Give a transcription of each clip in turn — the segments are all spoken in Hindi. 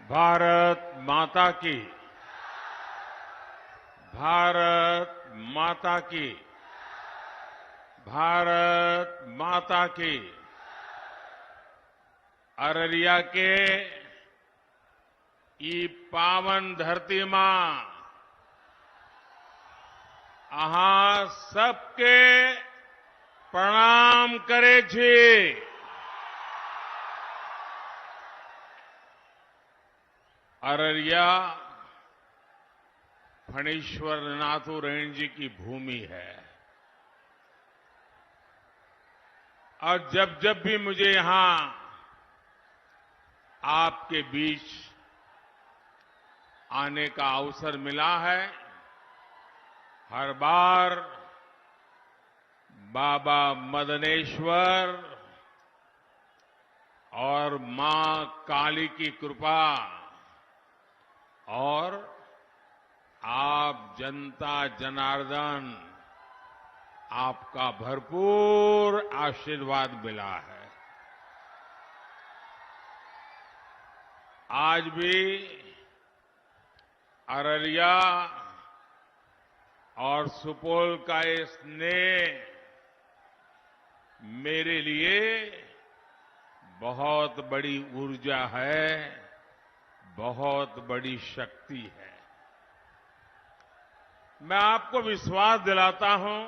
भारत माता की। भारत माता की। भारत माता की। अररिया के ई पावन धरती मां अहां सबके प्रणाम करे छी। अररिया फणीश्वर नाथुरायण जी की भूमि है और जब जब भी मुझे यहां आपके बीच आने का अवसर मिला है, हर बार बाबा मदनेश्वर और मां काली की कृपा और आप जनता जनार्दन आपका भरपूर आशीर्वाद मिला है। आज भी अररिया और सुपौल का ये स्नेह मेरे लिए बहुत बड़ी ऊर्जा है, बहुत बड़ी शक्ति है। मैं आपको विश्वास दिलाता हूं,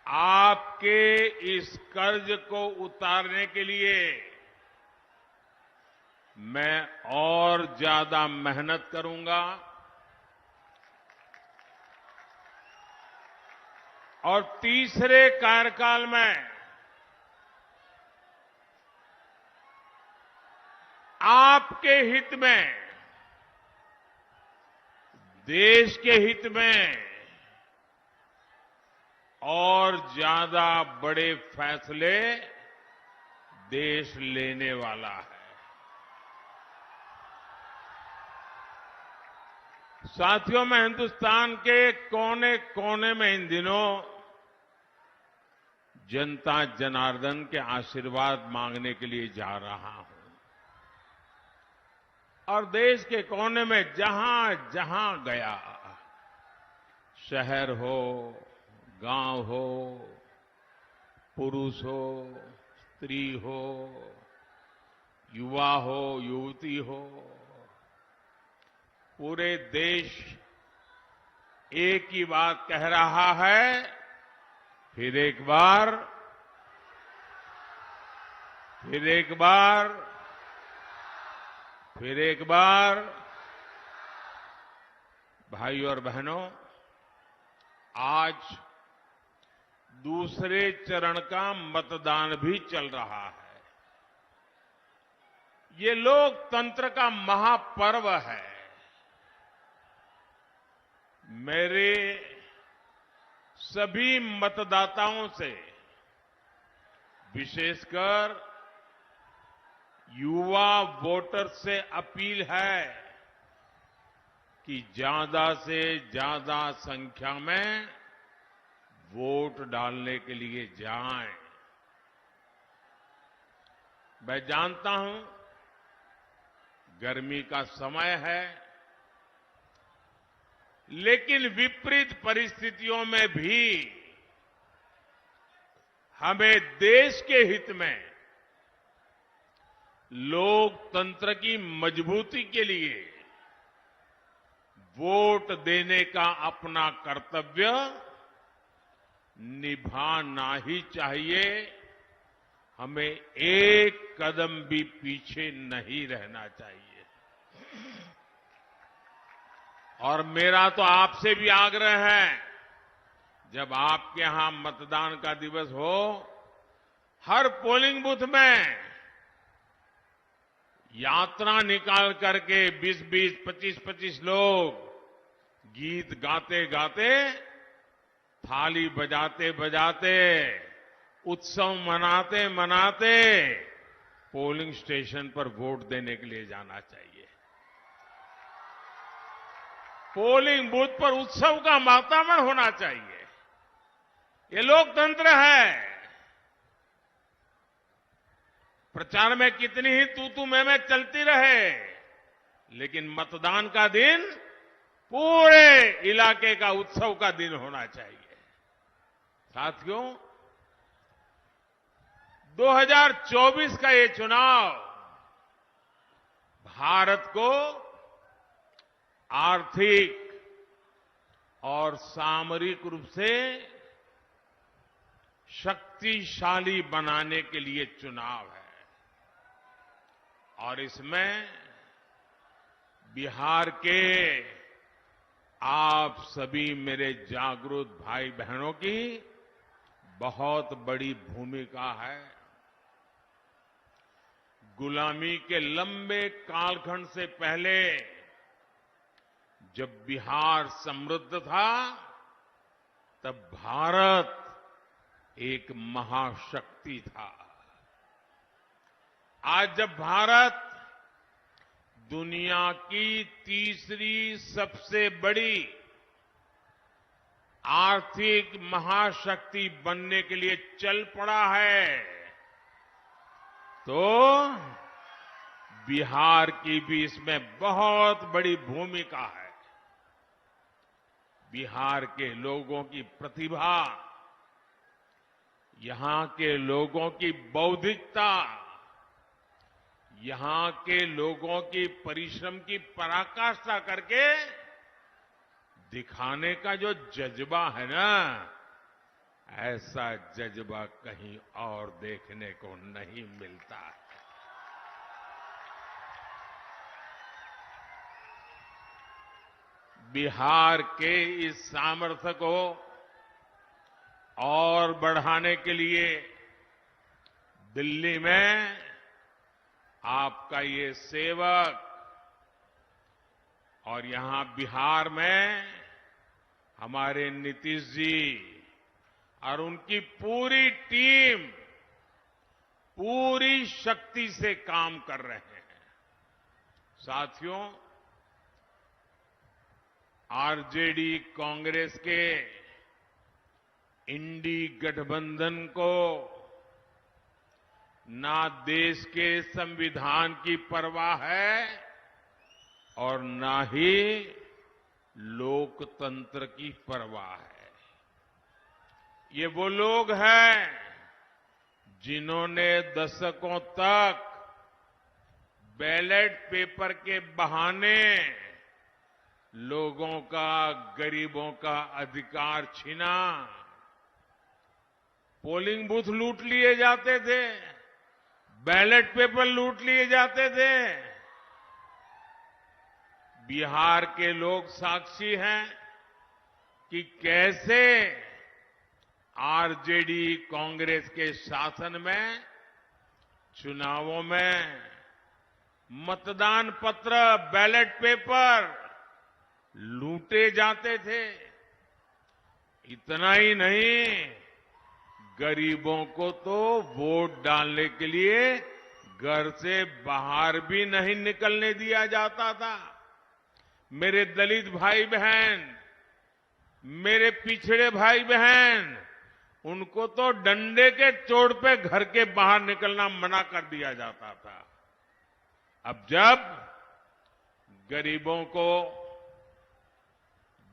आपके इस कर्ज को उतारने के लिए मैं और ज्यादा मेहनत करूंगा और तीसरे कार्यकाल में आपके हित में, देश के हित में और ज्यादा बड़े फैसले देश लेने वाला है। साथियों, मैं हिंदुस्तान के कोने कोने में इन दिनों जनता जनार्दन के आशीर्वाद मांगने के लिए जा रहा हूं और देश के कोने में जहां जहां गया, शहर हो, गांव हो, पुरुष हो, स्त्री हो, युवा हो, युवती हो, पूरे देश एक ही बात कह रहा है, फिर एक बार, फिर एक बार, फिर एक बार। भाइयों और बहनों, आज दूसरे चरण का मतदान भी चल रहा है। ये लोकतंत्र का महापर्व है। मेरे सभी मतदाताओं से, विशेषकर युवा वोटर से अपील है कि ज्यादा से ज्यादा संख्या में वोट डालने के लिए जाएं। मैं जानता हूं गर्मी का समय है, लेकिन विपरीत परिस्थितियों में भी हमें देश के हित में, लोकतंत्र की मजबूती के लिए वोट देने का अपना कर्तव्य निभाना ही चाहिए। हमें एक कदम भी पीछे नहीं रहना चाहिए। और मेरा तो आपसे भी आग्रह है, जब आपके यहां मतदान का दिवस हो, हर पोलिंग बूथ में यात्रा निकाल करके 20-20, 25-25 लोग गीत गाते गाते, थाली बजाते बजाते, उत्सव मनाते मनाते पोलिंग स्टेशन पर वोट देने के लिए जाना चाहिए। पोलिंग बूथ पर उत्सव का वातावरण होना चाहिए। ये लोकतंत्र है। प्रचार में कितनी ही तू मैं चलती रहे, लेकिन मतदान का दिन पूरे इलाके का उत्सव का दिन होना चाहिए। साथियों, 2024 का ये चुनाव भारत को आर्थिक और सामरिक रूप से शक्तिशाली बनाने के लिए चुनाव है और इसमें बिहार के आप सभी मेरे जागरूक भाई बहनों की बहुत बड़ी भूमिका है। गुलामी के लंबे कालखंड से पहले जब बिहार समृद्ध था, तब भारत एक महाशक्ति था। आज जब भारत दुनिया की तीसरी सबसे बड़ी आर्थिक महाशक्ति बनने के लिए चल पड़ा है, तो बिहार की भी इसमें बहुत बड़ी भूमिका है। बिहार के लोगों की प्रतिभा, यहां के लोगों की बौद्धिकता, यहां के लोगों की परिश्रम की पराकाष्ठा करके दिखाने का जो जज्बा है ना, ऐसा जज्बा कहीं और देखने को नहीं मिलता है। बिहार के इस सामर्थ्य को और बढ़ाने के लिए दिल्ली में आपका ये सेवक और यहां बिहार में हमारे नीतीश जी और उनकी पूरी टीम पूरी शक्ति से काम कर रहे हैं। साथियों, आरजेडी कांग्रेस के इंडी गठबंधन को ना देश के संविधान की परवाह है और ना ही लोकतंत्र की परवाह है। ये वो लोग हैं जिन्होंने दशकों तक बैलेट पेपर के बहाने लोगों का, गरीबों का अधिकार छीना। पोलिंग बूथ लूट लिए जाते थे, बैलेट पेपर लूट लिए जाते थे। बिहार के लोग साक्षी हैं कि कैसे आरजेडी कांग्रेस के शासन में चुनावों में मतदान पत्र, बैलेट पेपर लूटे जाते थे। इतना ही नहीं, गरीबों को तो वोट डालने के लिए घर से बाहर भी नहीं निकलने दिया जाता था। मेरे दलित भाई बहन, मेरे पिछड़े भाई बहन, उनको तो डंडे के चोट पे घर के बाहर निकलना मना कर दिया जाता था। अब जब गरीबों को,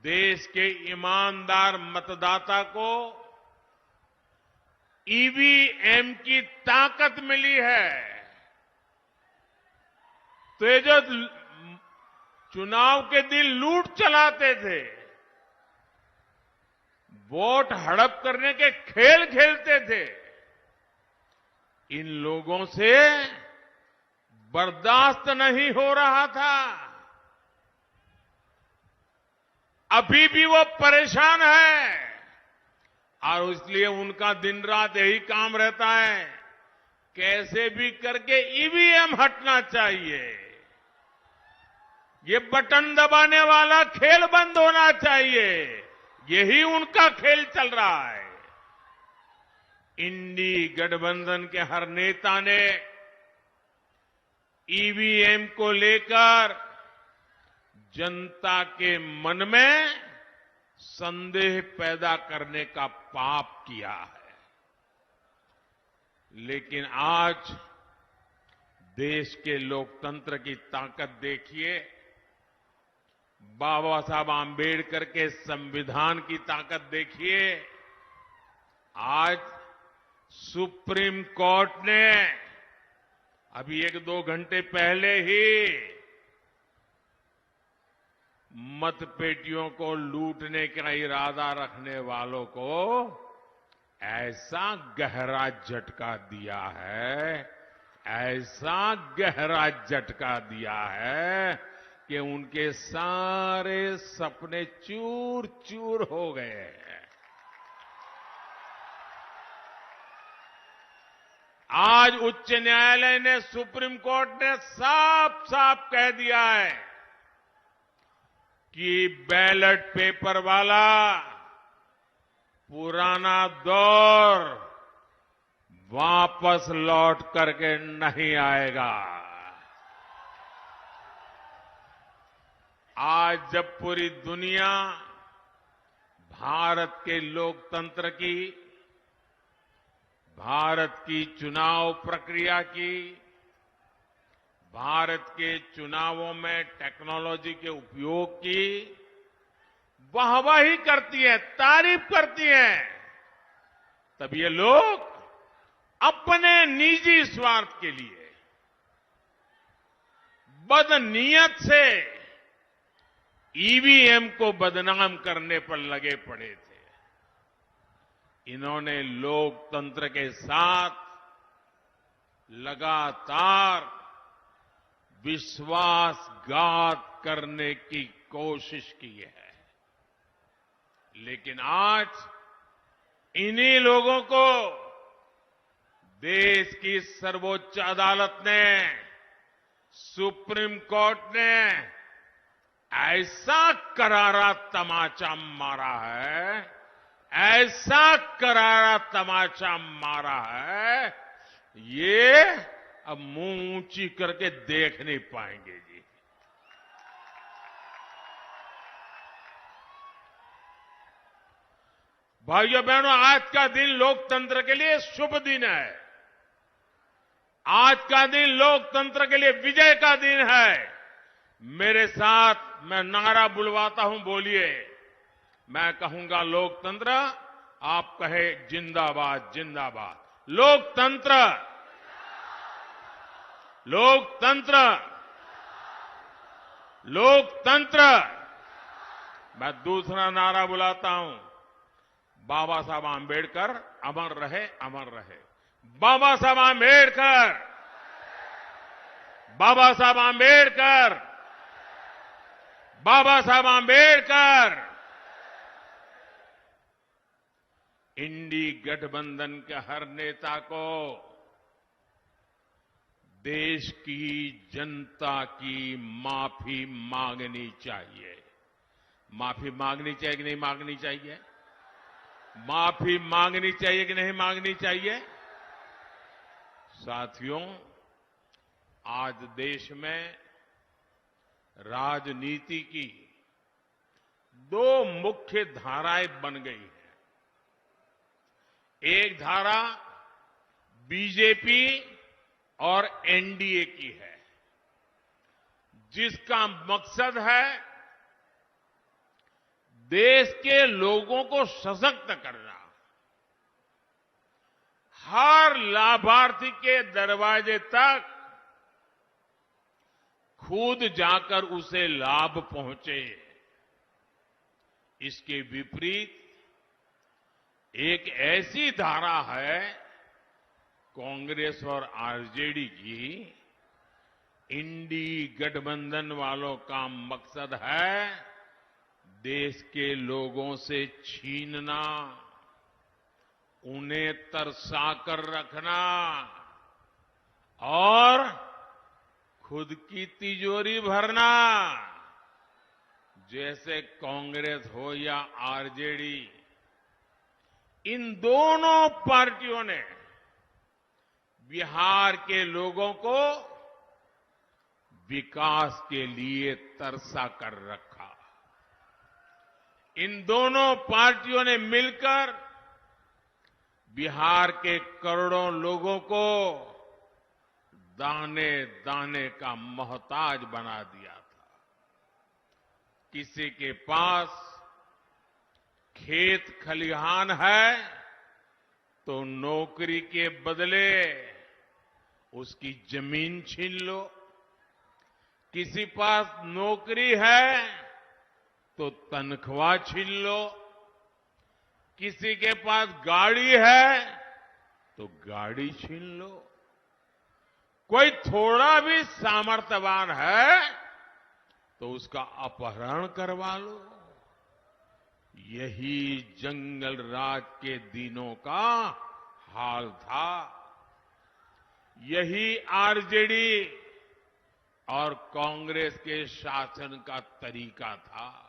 देश के ईमानदार मतदाता को ईवीएम की ताकत मिली है, तो ये जो चुनाव के दिन लूट चलाते थे, वोट हड़प करने के खेल खेलते थे, इन लोगों से बर्दाश्त नहीं हो रहा था। अभी भी वो परेशान है और इसलिए उनका दिन रात यही काम रहता है, कैसे भी करके ईवीएम हटना चाहिए, ये बटन दबाने वाला खेल बंद होना चाहिए। यही उनका खेल चल रहा है। इंडी गठबंधन के हर नेता ने ईवीएम को लेकर जनता के मन में संदेह पैदा करने का पाप किया है। लेकिन आज देश के लोकतंत्र की ताकत देखिए, बाबा साहब आम्बेडकर के संविधान की ताकत देखिए। आज सुप्रीम कोर्ट ने अभी 1-2 घंटे पहले ही मतपेटियों को लूटने का इरादा रखने वालों को ऐसा गहरा झटका दिया है, ऐसा गहरा झटका दिया है कि उनके सारे सपने चूर चूर हो गए हैं। आज उच्च न्यायालय ने, सुप्रीम कोर्ट ने साफ साफ कह दिया है कि बैलेट पेपर वाला पुराना दौर वापस लौट करके नहीं आएगा। आज जब पूरी दुनिया भारत के लोकतंत्र की, भारत की चुनाव प्रक्रिया की, भारत के चुनावों में टेक्नोलॉजी के उपयोग की वाहवाही करती है, तारीफ करती है, तब ये लोग अपने निजी स्वार्थ के लिए बदनीयत से ईवीएम को बदनाम करने पर लगे पड़े थे। इन्होंने लोकतंत्र के साथ लगातार विश्वासघात करने की कोशिश की है, लेकिन आज इन्हीं लोगों को देश की सर्वोच्च अदालत ने, सुप्रीम कोर्ट ने ऐसा करारा तमाचा मारा है, ऐसा करारा तमाचा मारा है, ये अब मुंह ऊंची करके देख नहीं पाएंगे जी। भाइयों बहनों, आज का दिन लोकतंत्र के लिए शुभ दिन है। आज का दिन लोकतंत्र के लिए विजय का दिन है। मेरे साथ मैं नारा बुलवाता हूं, बोलिए। मैं कहूंगा लोकतंत्र, आप कहे जिंदाबाद जिंदाबाद। लोकतंत्र, लोकतंत्र, लोकतंत्र। मैं दूसरा नारा बुलाता हूं, बाबा साहब आम्बेडकर अमर रहे, अमर रहे। बाबा साहब आम्बेडकर, बाबा साहब आम्बेडकर, बाबा साहब आम्बेडकर। इंडी गठबंधन के हर नेता को देश की जनता की माफी मांगनी चाहिए। माफी मांगनी चाहिए कि नहीं मांगनी चाहिए? माफी मांगनी चाहिए कि नहीं मांगनी चाहिए? साथियों, आज देश में राजनीति की 2 मुख्य धाराएं बन गई हैं। एक धारा बीजेपी और एनडीए की है, जिसका मकसद है देश के लोगों को सशक्त करना, हर लाभार्थी के दरवाजे तक खुद जाकर उसे लाभ पहुंचे। इसके विपरीत एक ऐसी धारा है कांग्रेस और आरजेडी की, इंडी गठबंधन वालों का मकसद है देश के लोगों से छीनना, उन्हें तरसाकर रखना और खुद की तिजोरी भरना। जैसे कांग्रेस हो या आरजेडी, इन दोनों पार्टियों ने बिहार के लोगों को विकास के लिए तरसा कर रखा। इन दोनों पार्टियों ने मिलकर बिहार के करोड़ों लोगों को दाने दाने का मोहताज बना दिया था। किसी के पास खेत खलिहान है तो नौकरी के बदले उसकी जमीन छीन लो, किसी पास नौकरी है तो तनख्वाह छीन लो, किसी के पास गाड़ी है तो गाड़ी छीन लो, कोई थोड़ा भी सामर्थ्यवान है तो उसका अपहरण करवा लो। यही जंगल राज के दिनों का हाल था। यही आरजेडी और कांग्रेस के शासन का तरीका था।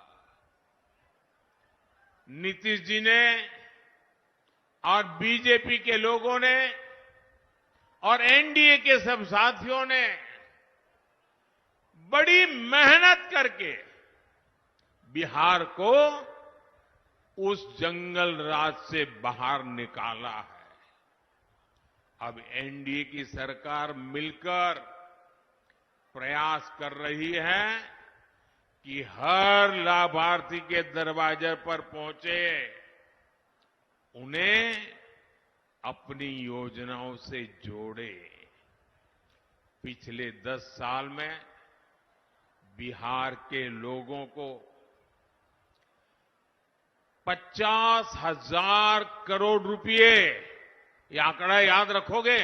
नीतीश जी ने और बीजेपी के लोगों ने और एनडीए के सब साथियों ने बड़ी मेहनत करके बिहार को उस जंगल राज से बाहर निकाला है। अब एनडीए की सरकार मिलकर प्रयास कर रही है कि हर लाभार्थी के दरवाजे पर पहुंचे उन्हें अपनी योजनाओं से जोड़े। पिछले 10 साल में बिहार के लोगों को 50,000 करोड़ रुपए, ये आंकड़ा याद रखोगे?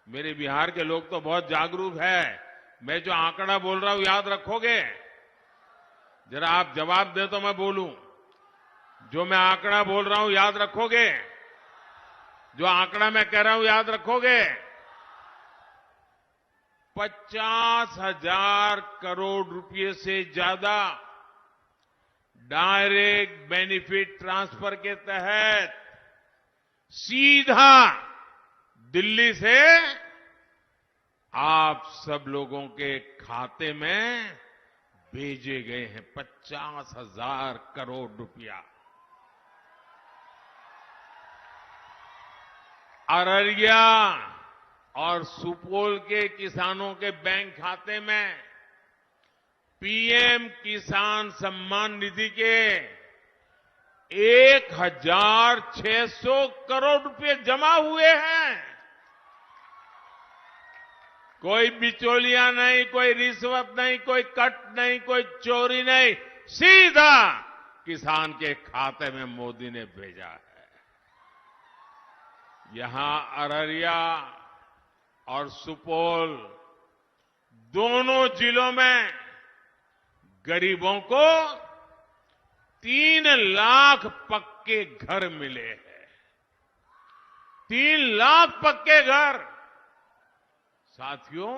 मेरे बिहार के लोग तो बहुत जागरूक है। मैं जो आंकड़ा बोल रहा हूं याद रखोगे? जरा आप जवाब दे तो मैं बोलूं। जो मैं आंकड़ा बोल रहा हूं याद रखोगे? जो आंकड़ा मैं कह रहा हूं याद रखोगे? 50,000 करोड़ रुपए से ज्यादा डायरेक्ट बेनिफिट ट्रांसफर के तहत सीधा दिल्ली से आप सब लोगों के खाते में भेजे गए हैं। 50,000 करोड़ रुपया। अररिया और सुपौल के किसानों के बैंक खाते में पीएम किसान सम्मान निधि के 1,600 करोड़ रुपए जमा हुए हैं। कोई बिचौलिया नहीं, कोई रिश्वत नहीं, कोई कट नहीं, कोई चोरी नहीं, सीधा किसान के खाते में मोदी ने भेजा है। यहां अररिया और सुपौल दोनों जिलों में गरीबों को 3 लाख पक्के घर मिले हैं। 3 लाख पक्के घर। साथियों,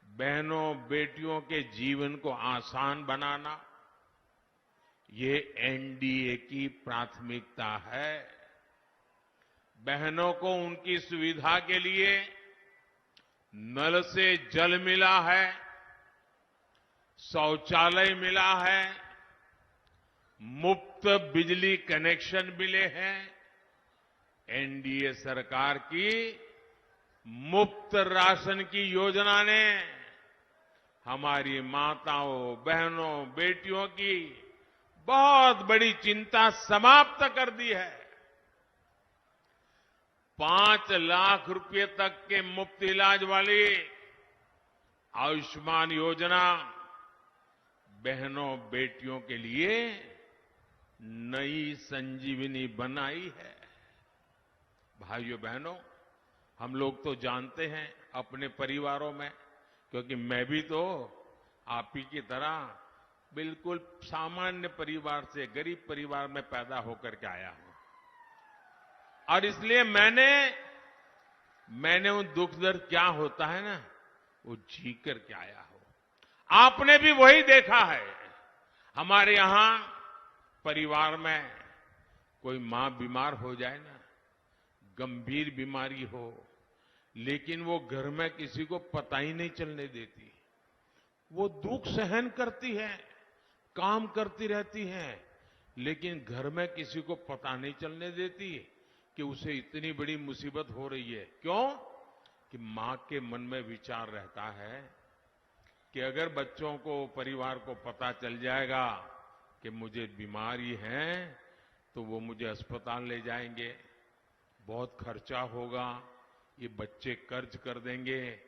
बहनों बेटियों के जीवन को आसान बनाना ये एनडीए की प्राथमिकता है। बहनों को उनकी सुविधा के लिए नल से जल मिला है, शौचालय मिला है, मुफ्त बिजली कनेक्शन मिले हैं। एनडीए सरकार की मुफ्त राशन की योजना ने हमारी माताओं, बहनों, बेटियों की बहुत बड़ी चिंता समाप्त कर दी है। 5 लाख रुपए तक के मुफ्त इलाज वाली आयुष्मान योजना बहनों बेटियों के लिए नई संजीवनी बनाई है। भाइयों बहनों, हम लोग तो जानते हैं अपने परिवारों में, क्योंकि मैं भी तो आप ही की तरह बिल्कुल सामान्य परिवार से, गरीब परिवार में पैदा होकर के आया हूं, और इसलिए मैंने वो दुख दर्द क्या होता है ना, वो जी करके आया हूं। आपने भी वही देखा है। हमारे यहां परिवार में कोई मां बीमार हो जाए ना, गंभीर बीमारी हो, लेकिन वो घर में किसी को पता ही नहीं चलने देती। वो दुख सहन करती है, काम करती रहती है, लेकिन घर में किसी को पता नहीं चलने देती कि उसे इतनी बड़ी मुसीबत हो रही है। क्यों? कि मां के मन में विचार रहता है कि अगर बच्चों को, परिवार को पता चल जाएगा कि मुझे बीमारी है तो वो मुझे अस्पताल ले जाएंगे, बहुत खर्चा होगा, ये बच्चे कर्ज कर देंगे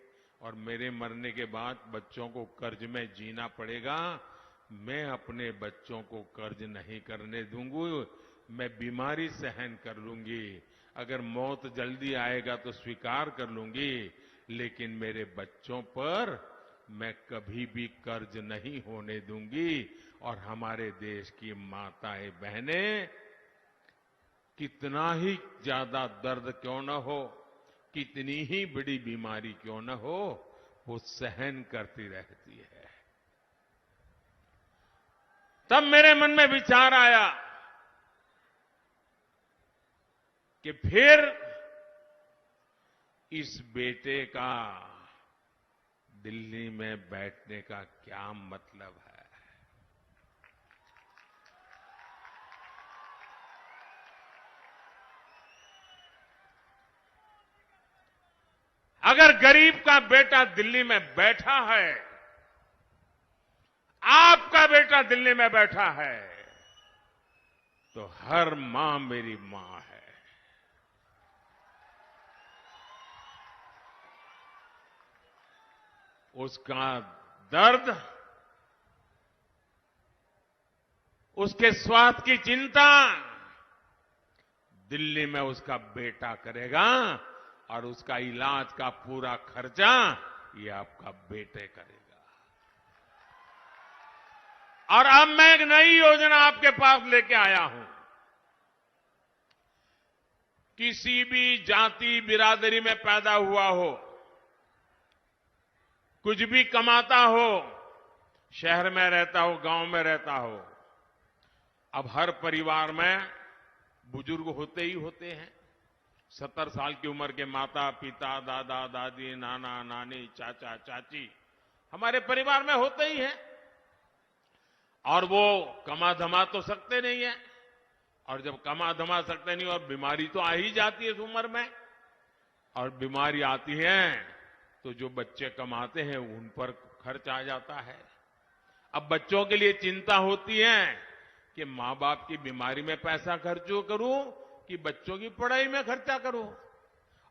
और मेरे मरने के बाद बच्चों को कर्ज में जीना पड़ेगा। मैं अपने बच्चों को कर्ज नहीं करने दूंगी, मैं बीमारी सहन कर लूंगी, अगर मौत जल्दी आएगा तो स्वीकार कर लूंगी, लेकिन मेरे बच्चों पर मैं कभी भी कर्ज नहीं होने दूंगी। और हमारे देश की माताएं बहनें कितना ही ज्यादा दर्द क्यों न हो, कितनी ही बड़ी बीमारी क्यों न हो, वो सहन करती रहती है। तब मेरे मन में विचार आया कि फिर इस बेटे का दिल्ली में बैठने का क्या मतलब है। अगर गरीब का बेटा दिल्ली में बैठा है, आपका बेटा दिल्ली में बैठा है, तो हर मां मेरी मां है। उसका दर्द, उसके स्वास्थ्य की चिंता दिल्ली में उसका बेटा करेगा और उसका इलाज का पूरा खर्चा ये आपका बेटे करेगा। और अब मैं एक नई योजना आपके पास लेके आया हूं। किसी भी जाति बिरादरी में पैदा हुआ हो, कुछ भी कमाता हो, शहर में रहता हो, गांव में रहता हो, अब हर परिवार में बुजुर्ग होते ही होते हैं। 70 साल की उम्र के माता पिता, दादा दादी, नाना नानी, चाचा चाची हमारे परिवार में होते ही हैं। और वो कमा धमा तो सकते नहीं है, और जब कमा धमा सकते नहीं और बीमारी तो आ ही जाती है इस उम्र में, और बीमारी आती है तो जो बच्चे कमाते हैं उन पर खर्च आ जाता है। अब बच्चों के लिए चिंता होती है कि मां बाप की बीमारी में पैसा खर्च करूं कि बच्चों की पढ़ाई में खर्चा करूं।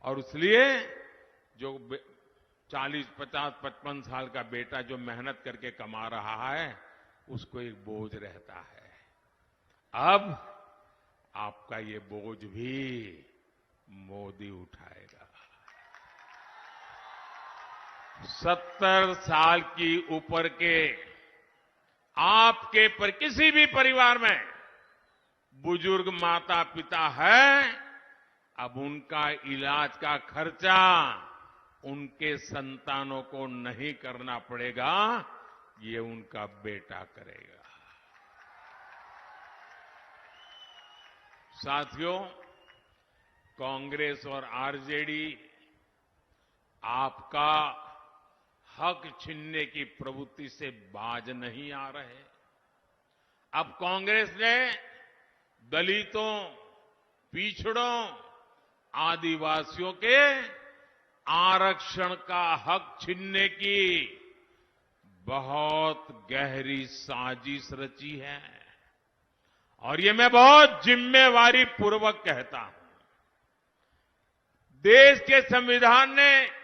और इसलिए जो 40, 50, 55 साल का बेटा जो मेहनत करके कमा रहा है उसको एक बोझ रहता है। अब आपका ये बोझ भी मोदी उठाएगा। 70 साल की ऊपर के आपके पर किसी भी परिवार में बुजुर्ग माता पिता है, अब उनका इलाज का खर्चा उनके संतानों को नहीं करना पड़ेगा, ये उनका बेटा करेगा। साथियों, कांग्रेस और आरजेडी आपका हक छीनने की प्रवृत्ति से बाज नहीं आ रहे। अब कांग्रेस ने दलितों, पिछड़ों, आदिवासियों के आरक्षण का हक छीनने की बहुत गहरी साजिश रची है। और ये मैं बहुत जिम्मेवारी पूर्वक कहता हूं। देश के संविधान ने,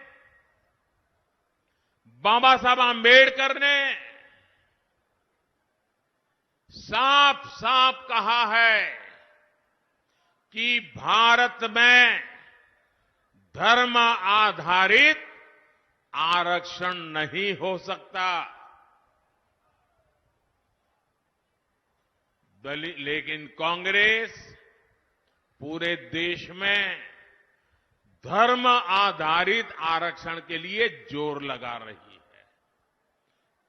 बाबा साहब आंबेडकर ने साफ साफ कहा है कि भारत में धर्म आधारित आरक्षण नहीं हो सकता। लेकिन कांग्रेस पूरे देश में धर्म आधारित आरक्षण के लिए जोर लगा रही है।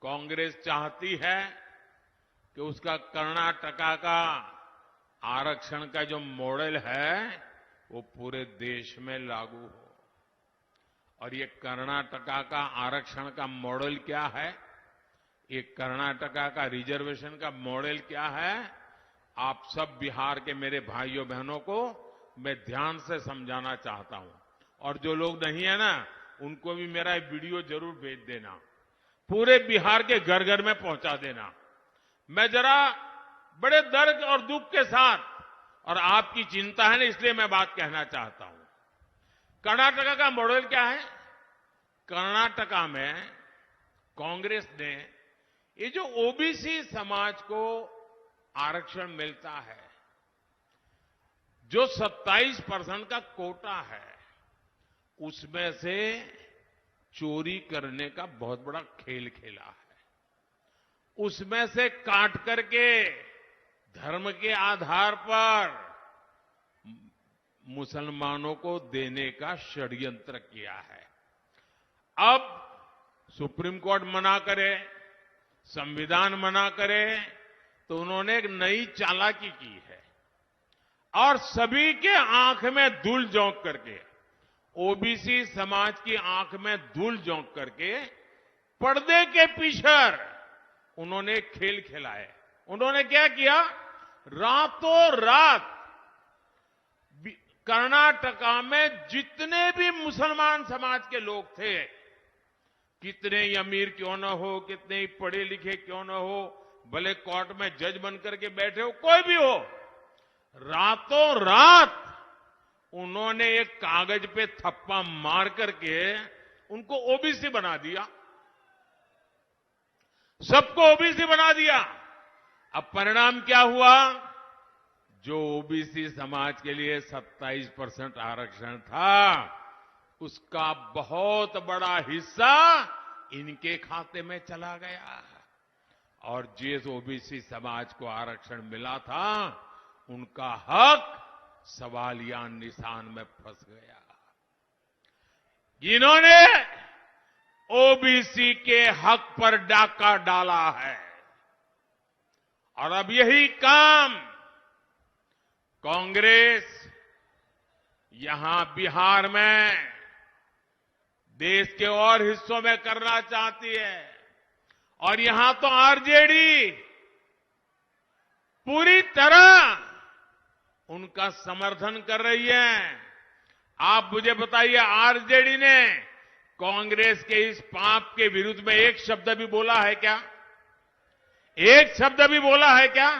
कांग्रेस चाहती है कि उसका कर्नाटका का आरक्षण का जो मॉडल है वो पूरे देश में लागू हो। और ये कर्नाटका का आरक्षण का मॉडल क्या है, ये कर्नाटका का रिजर्वेशन का मॉडल क्या है, आप सब बिहार के मेरे भाइयों बहनों को मैं ध्यान से समझाना चाहता हूं। और जो लोग नहीं है ना, उनको भी मेरा ये वीडियो जरूर भेज देना, पूरे बिहार के घर घर में पहुंचा देना। मैं जरा बड़े दर्द और दुख के साथ, और आपकी चिंता है ना, इसलिए मैं बात कहना चाहता हूं। कर्नाटका का मॉडल क्या है? कर्नाटका में कांग्रेस ने ये जो ओबीसी समाज को आरक्षण मिलता है, जो 27% का कोटा है, उसमें से चोरी करने का बहुत बड़ा खेल खेला है। उसमें से काट करके धर्म के आधार पर मुसलमानों को देने का षड्यंत्र किया है। अब सुप्रीम कोर्ट मना करे, संविधान मना करे, तो उन्होंने एक नई चालाकी की है और सभी के आंख में धूल झोंक करके, ओबीसी समाज की आंख में धूल झोंक करके पर्दे के पीछे उन्होंने खेल खेला है। उन्होंने क्या किया? रातों रात कर्नाटका में जितने भी मुसलमान समाज के लोग थे, कितने ही अमीर क्यों न हो, कितने ही पढ़े लिखे क्यों न हो, भले कोर्ट में जज बन करके बैठे हो, कोई भी हो, रातों रात उन्होंने एक कागज पे थप्पा मार करके उनको ओबीसी बना दिया, सबको ओबीसी बना दिया। अब परिणाम क्या हुआ? जो ओबीसी समाज के लिए 27% आरक्षण था, उसका बहुत बड़ा हिस्सा इनके खाते में चला गया, और जिस ओबीसी समाज को आरक्षण मिला था, उनका हक सवालिया निशान में फंस गया। इन्होंने ओबीसी के हक पर डाका डाला है, और अब यही काम कांग्रेस यहां बिहार में, देश के और हिस्सों में करना चाहती है। और यहां तो आरजेडी पूरी तरह उनका समर्थन कर रही है। आप मुझे बताइए, आरजेडी ने कांग्रेस के इस पाप के विरुद्ध में एक शब्द भी बोला है क्या? एक शब्द भी बोला है क्या?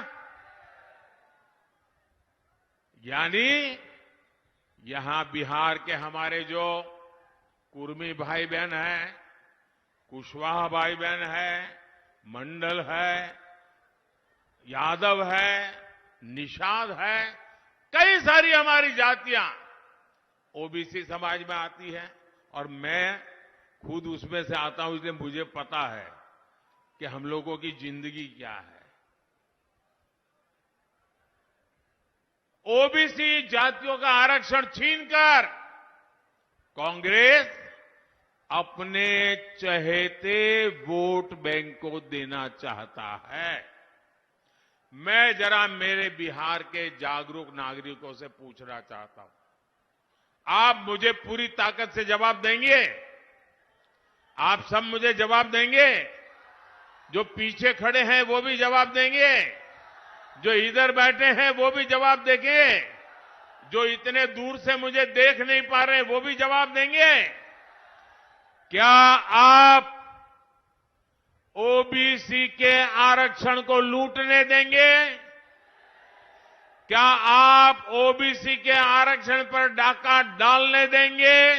यानी यहां बिहार के हमारे जो कुर्मी भाई बहन हैं, कुशवाहा भाई बहन है, मंडल है, यादव है, निषाद है, कई सारी हमारी जातियां ओबीसी समाज में आती है, और मैं खुद उसमें से आता हूं, इसलिए मुझे पता है कि हम लोगों की जिंदगी क्या है। ओबीसी जातियों का आरक्षण छीनकर कांग्रेस अपने चहेते वोट बैंक को देना चाहता है। मैं जरा मेरे बिहार के जागरूक नागरिकों से पूछना चाहता हूं, आप मुझे पूरी ताकत से जवाब देंगे? आप सब मुझे जवाब देंगे? जो पीछे खड़े हैं वो भी जवाब देंगे, जो इधर बैठे हैं वो भी जवाब देंगे, जो इतने दूर से मुझे देख नहीं पा रहे वो भी जवाब देंगे। क्या आप ओबीसी के आरक्षण को लूटने देंगे? क्या आप ओबीसी के आरक्षण पर डाका डालने देंगे?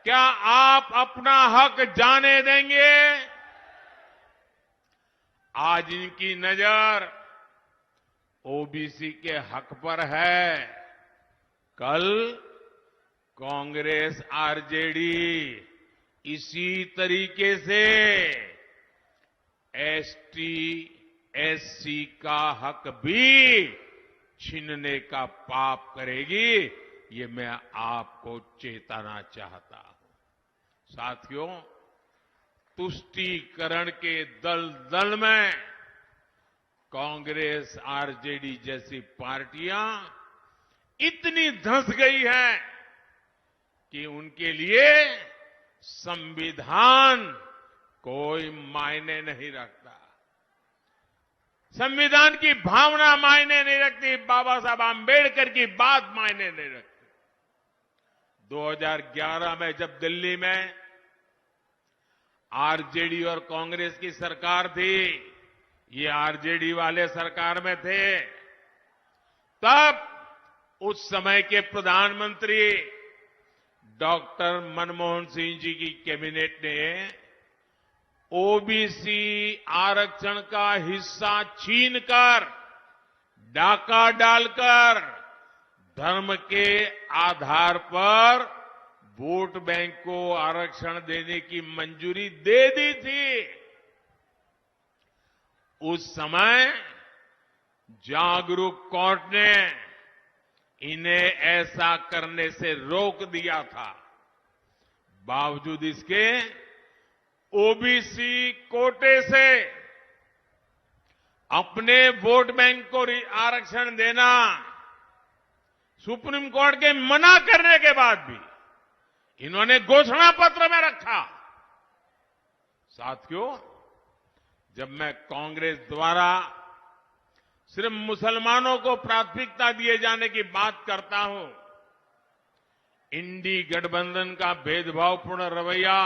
क्या आप अपना हक जाने देंगे? आज इनकी नजर ओबीसी के हक पर है, कल कांग्रेस आरजेडी इसी तरीके से एसटी एससी का हक भी छीनने का पाप करेगी। ये मैं आपको चेताना चाहता हूं। साथियों, तुष्टीकरण के दलदल में कांग्रेस आरजेडी जैसी पार्टियां इतनी धंस गई हैं कि उनके लिए संविधान कोई मायने नहीं रखता। संविधान की भावना मायने नहीं रखती, बाबा साहब आंबेडकर की बात मायने नहीं रखती। 2011 में जब दिल्ली में आरजेडी और कांग्रेस की सरकार थी, ये आरजेडी वाले सरकार में थे, तब उस समय के प्रधानमंत्री डॉक्टर मनमोहन सिंह जी की कैबिनेट ने ओबीसी आरक्षण का हिस्सा छीनकर, डाका डालकर धर्म के आधार पर वोट बैंक को आरक्षण देने की मंजूरी दे दी थी। उस समय जागरूक कोर्ट ने इन्हें ऐसा करने से रोक दिया था। बावजूद इसके ओबीसी कोटे से अपने वोट बैंक को आरक्षण देना सुप्रीम कोर्ट के मना करने के बाद भी इन्होंने घोषणा पत्र में रखा। साथियों, जब मैं कांग्रेस द्वारा सिर्फ मुसलमानों को प्राथमिकता दिए जाने की बात करता हूं, इंडी गठबंधन का भेदभावपूर्ण रवैया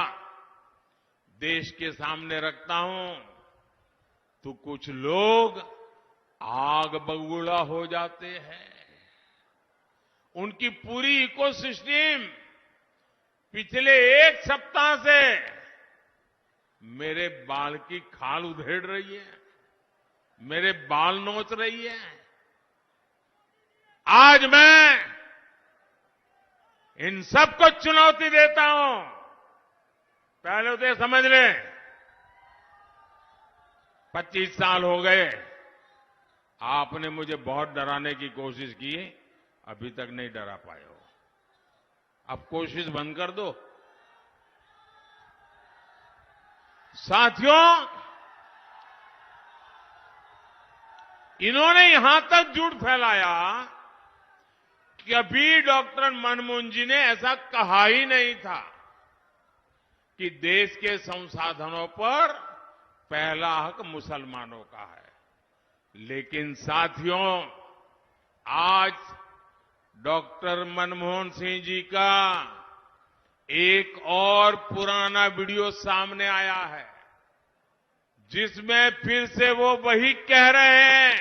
देश के सामने रखता हूं, तो कुछ लोग आग बबूला हो जाते हैं। उनकी पूरी इकोसिस्टम पिछले एक सप्ताह से मेरे बाल की खाल उधेड़ रही है, मेरे बाल नोच रही है। आज मैं इन सबको चुनौती देता हूं। पहले तो समझ लें, 25 साल हो गए, आपने मुझे बहुत डराने की कोशिश की, अभी तक नहीं डरा पाए हो। अब कोशिश बंद कर दो। साथियों, इन्होंने यहां तक झूठ फैलाया कि अभी डॉक्टर मनमोहन जी ने ऐसा कहा ही नहीं था कि देश के संसाधनों पर पहला हक मुसलमानों का है। लेकिन साथियों, आज डॉक्टर मनमोहन सिंह जी का एक और पुराना वीडियो सामने आया है, जिसमें फिर से वो वही कह रहे हैं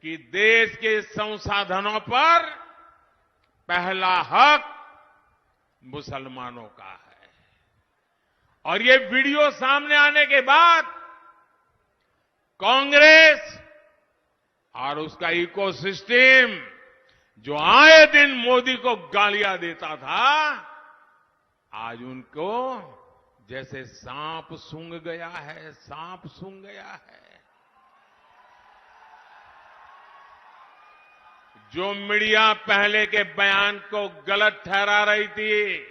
कि देश के संसाधनों पर पहला हक मुसलमानों का है। और ये वीडियो सामने आने के बाद कांग्रेस और उसका इकोसिस्टम, जो आए दिन मोदी को गालियां देता था, आज उनको जैसे सांप सूंघ गया है, सांप सूंघ गया है। जो मीडिया पहले के बयान को गलत ठहरा रही थी,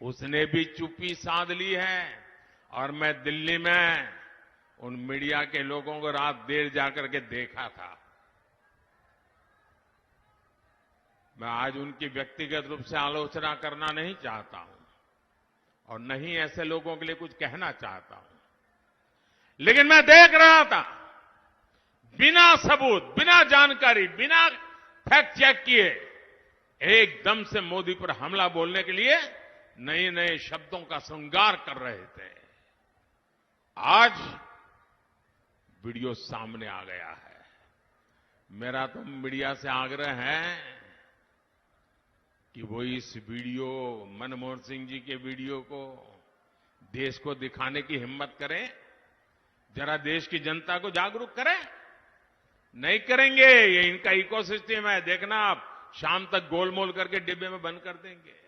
उसने भी चुप्पी साध ली है। और मैं दिल्ली में उन मीडिया के लोगों को रात देर जाकर के देखा था। मैं आज उनकी व्यक्तिगत रूप से आलोचना करना नहीं चाहता हूं और नहीं ऐसे लोगों के लिए कुछ कहना चाहता हूं, लेकिन मैं देख रहा था, बिना सबूत, बिना जानकारी, बिना फैक्ट चेक किए एकदम से मोदी पर हमला बोलने के लिए नए नए शब्दों का श्रृंगार कर रहे थे। आज वीडियो सामने आ गया है। मेरा तो मीडिया से आग्रह है कि वो इस वीडियो, मनमोहन सिंह जी के वीडियो को देश को दिखाने की हिम्मत करें, जरा देश की जनता को जागरूक करें। नहीं करेंगे, ये इनका इकोसिस्टम है, देखना आप शाम तक गोलमोल करके डिब्बे में बंद कर देंगे।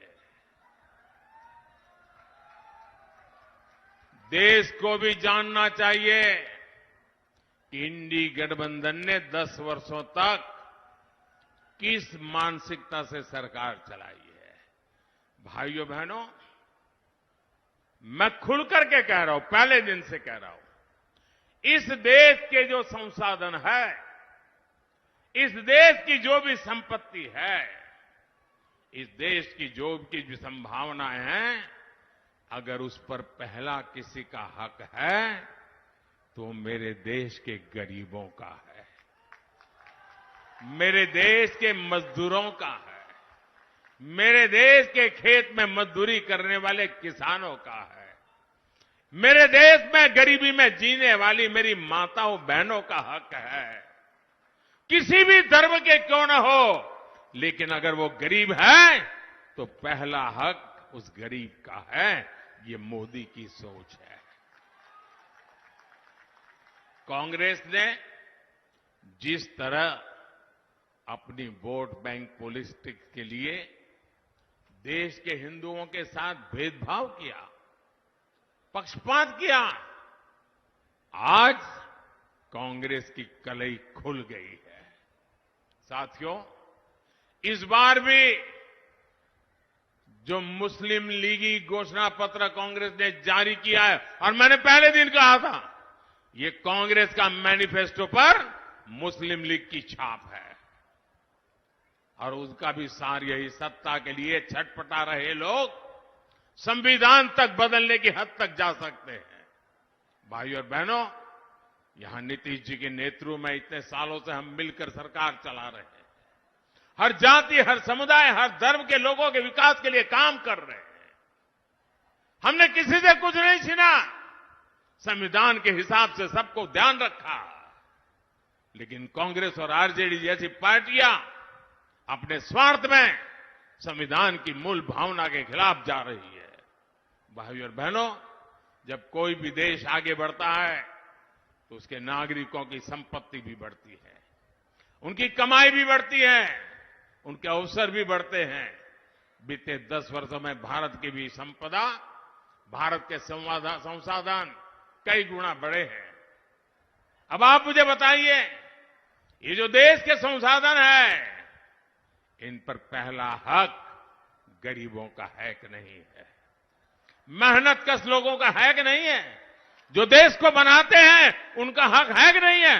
देश को भी जानना चाहिए कि इंडी गठबंधन ने 10 वर्षों तक किस मानसिकता से सरकार चलाई है। भाइयों बहनों, मैं खुल करके कह रहा हूं, पहले दिन से कह रहा हूं, इस देश के जो संसाधन है, इस देश की जो भी संपत्ति है, इस देश की जो भी संभावनाएं हैं, अगर उस पर पहला किसी का हक है तो मेरे देश के गरीबों का है, मेरे देश के मजदूरों का है, मेरे देश के खेत में मजदूरी करने वाले किसानों का है। मेरे देश में गरीबी में जीने वाली मेरी माताओं बहनों का हक है। किसी भी धर्म के क्यों न हो, लेकिन अगर वो गरीब है तो पहला हक उस गरीब का है। ये मोदी की सोच है। कांग्रेस ने जिस तरह अपनी वोट बैंक पॉलिटिक्स के लिए देश के हिंदुओं के साथ भेदभाव किया, पक्षपात किया, आज कांग्रेस की कलई खुल गई है। साथियों, इस बार भी जो मुस्लिम लीगी घोषणा पत्र कांग्रेस ने जारी किया है, और मैंने पहले दिन कहा था, ये कांग्रेस का मैनिफेस्टो पर मुस्लिम लीग की छाप है। और उसका भी सार यही, सत्ता के लिए छटपटा रहे लोग संविधान तक बदलने की हद तक जा सकते हैं। भाइयों और बहनों, यहां नीतीश जी के नेतृत्व में इतने सालों से हम मिलकर सरकार चला रहे हैं। हर जाति, हर समुदाय, हर धर्म के लोगों के विकास के लिए काम कर रहे हैं। हमने किसी से कुछ नहीं छीना, संविधान के हिसाब से सबको ध्यान रखा। लेकिन कांग्रेस और आरजेडी जैसी पार्टियां अपने स्वार्थ में संविधान की मूल भावना के खिलाफ जा रही है। भाइयों और बहनों, जब कोई भी देश आगे बढ़ता है तो उसके नागरिकों की संपत्ति भी बढ़ती है, उनकी कमाई भी बढ़ती है, उनके अवसर भी बढ़ते हैं। बीते 10 वर्षों में भारत की भी संपदा, भारत के संसाधन कई गुना बढ़े हैं। अब आप मुझे बताइए, ये जो देश के संसाधन है, इन पर पहला हक गरीबों का है कि नहीं है? मेहनतकश लोगों का है कि नहीं है? जो देश को बनाते हैं उनका हक है कि नहीं है?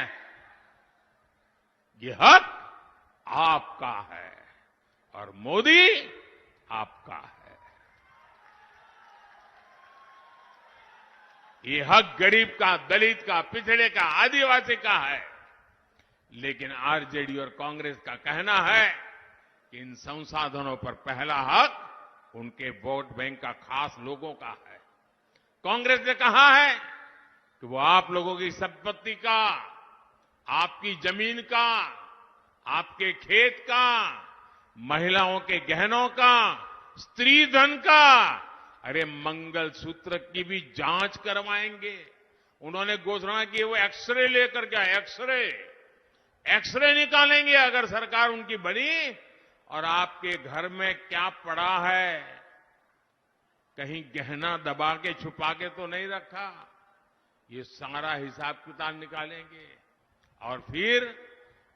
ये हक आपका है और मोदी आपका है। ये हक गरीब का, दलित का, पिछड़े का, आदिवासी का है। लेकिन आरजेडी और कांग्रेस का कहना है कि इन संसाधनों पर पहला हक उनके वोट बैंक का, खास लोगों का है। कांग्रेस ने कहा है कि वो आप लोगों की संपत्ति का, आपकी जमीन का, आपके खेत का, महिलाओं के गहनों का, स्त्री धन का, अरे मंगलसूत्र की भी जांच करवाएंगे। उन्होंने घोषणा की वो एक्सरे लेकर के एक्सरे निकालेंगे अगर सरकार उनकी बनी, और आपके घर में क्या पड़ा है, कहीं गहना दबा के छुपा के तो नहीं रखा, ये सारा हिसाब किताब निकालेंगे। और फिर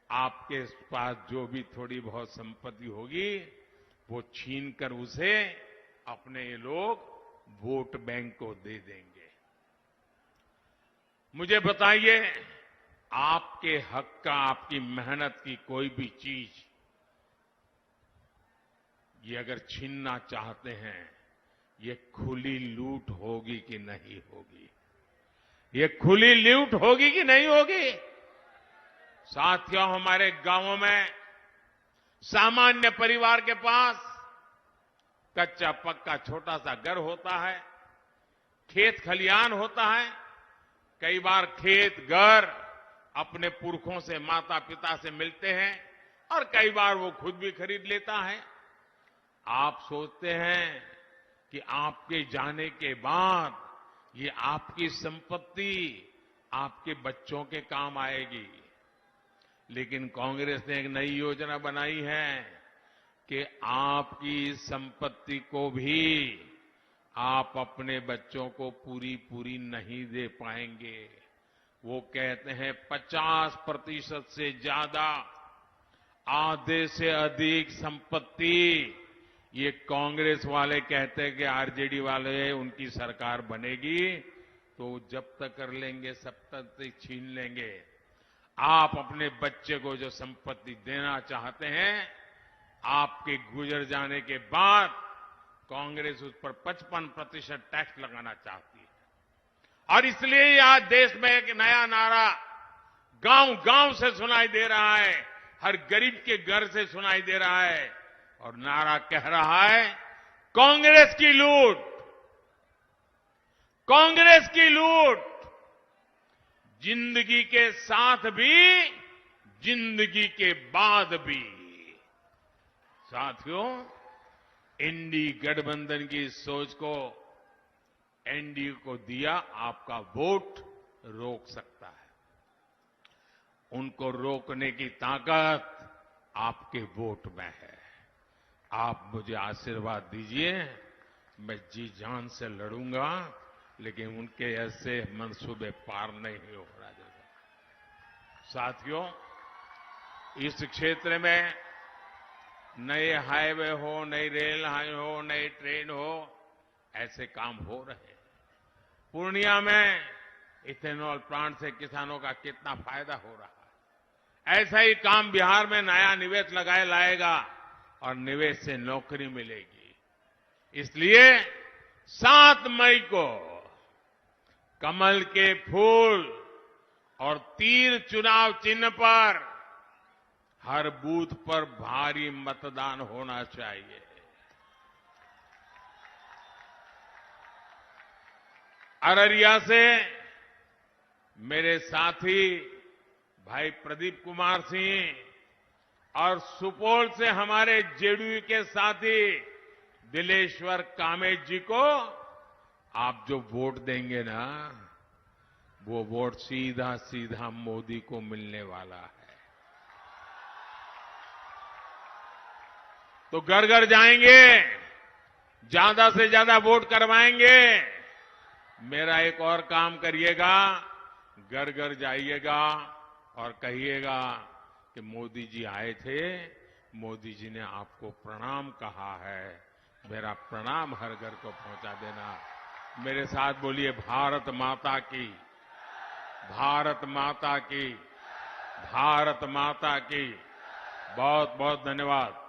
आपके पास जो भी थोड़ी बहुत संपत्ति होगी वो छीनकर उसे अपने ये लोग वोट बैंक को दे देंगे। मुझे बताइए, आपके हक का, आपकी मेहनत की कोई भी चीज ये अगर छीनना चाहते हैं, ये खुली लूट होगी कि नहीं होगी? ये खुली लूट होगी कि नहीं होगी? साथियों, हमारे गांवों में सामान्य परिवार के पास कच्चा पक्का छोटा सा घर होता है, खेत खलियान होता है। कई बार खेत घर अपने पुरखों से, माता पिता से मिलते हैं और कई बार वो खुद भी खरीद लेता है। आप सोचते हैं कि आपके जाने के बाद ये आपकी संपत्ति आपके बच्चों के काम आएगी। लेकिन कांग्रेस ने एक नई योजना बनाई है कि आपकी संपत्ति को भी आप अपने बच्चों को पूरी नहीं दे पाएंगे। वो कहते हैं 50% से ज्यादा, आधे से अधिक संपत्ति ये कांग्रेस वाले कहते हैं कि आरजेडी वाले उनकी सरकार बनेगी तो जब्त कर लेंगे, सब तक छीन लेंगे। आप अपने बच्चे को जो संपत्ति देना चाहते हैं, आपके गुजर जाने के बाद कांग्रेस उस पर 55% टैक्स लगाना चाहती है। और इसलिए आज देश में एक नया नारा गांव गांव से सुनाई दे रहा है, हर गरीब के घर से सुनाई दे रहा है और नारा कह रहा है कांग्रेस की लूट, कांग्रेस की लूट, जिंदगी के साथ भी, जिंदगी के बाद भी। साथियों, एनडीए गठबंधन की सोच को एनडीए को दिया आपका वोट रोक सकता है। उनको रोकने की ताकत आपके वोट में है। आप मुझे आशीर्वाद दीजिए, मैं जी जान से लड़ूंगा, लेकिन उनके ऐसे मंसूबे पार नहीं हो रहा। साथियों, इस क्षेत्र में नए हाईवे हो, नई रेल हो, नई ट्रेन हो, ऐसे काम हो रहे हैं। पूर्णिया में इथेनॉल प्लांट से किसानों का कितना फायदा हो रहा है। ऐसा ही काम बिहार में नया निवेश लाएगा और निवेश से नौकरी मिलेगी। इसलिए 7 मई को कमल के फूल और तीर चुनाव चिन्ह पर हर बूथ पर भारी मतदान होना चाहिए। अररिया से मेरे साथी भाई प्रदीप कुमार सिंह और सुपौल से हमारे जेडीयू के साथी दिलेश्वर कामेत जी को आप जो वोट देंगे ना, वो वोट सीधा सीधा मोदी को मिलने वाला है। तो घर घर जाएंगे, ज्यादा से ज्यादा वोट करवाएंगे। मेरा एक और काम करिएगा, घर घर जाइएगा और कहिएगा कि मोदी जी आए थे, मोदी जी ने आपको प्रणाम कहा है, मेरा प्रणाम हर घर को पहुंचा देना। मेरे साथ बोलिए भारत माता की, भारत माता की, भारत माता की। बहुत बहुत धन्यवाद।